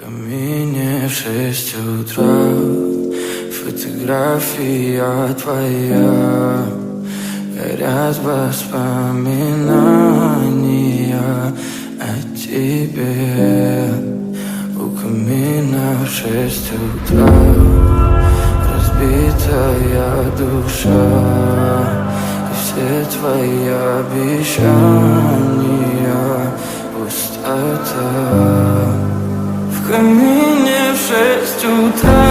камине в 6 утра фотография твоя. Горят воспоминания о тебе. У камина в 6 утра разбитая душа. И все твои обещания пустота. В камине в 6 утра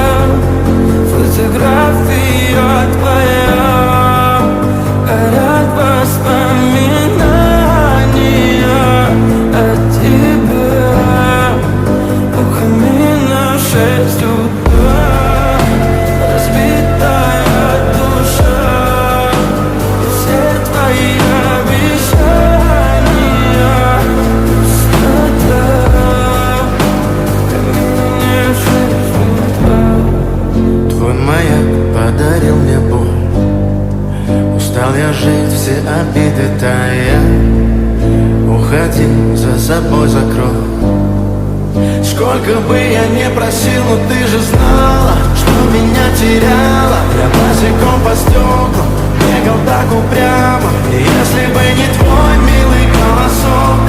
фотография твоя. Горят воспоминания о тебе. У камина в 6 утра разбитая душа. И все твои обещания пустота. Твой маяк подарил мне боль. Устал я жить, все обиды тая. Уходи, за собой закрой. Сколько бы я не просил, но ты же знала, что меня теряла. Я босиком по стеклам бегал так упрямо. И если бы не твой милый голосок,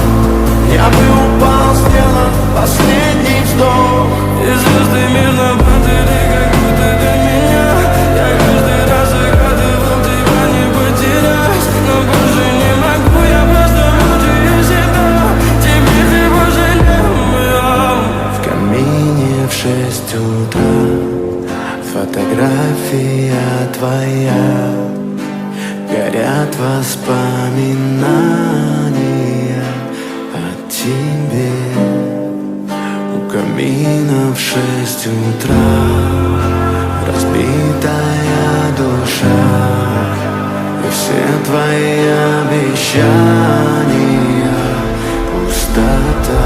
я бы упал, сделав последний вздох. И звезды мирно падали, как будто до меня. Я каждый раз загадывал тебя не потерять. Но больше не могу, я просто мучаю себя. Теперь ты пожалел. В камине в 6 утра фотография твоя. Горят воспоминания о тебе. У камина в 6 утра разбитая душа. И все твои обещания пустота.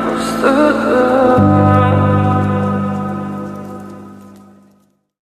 Пустота.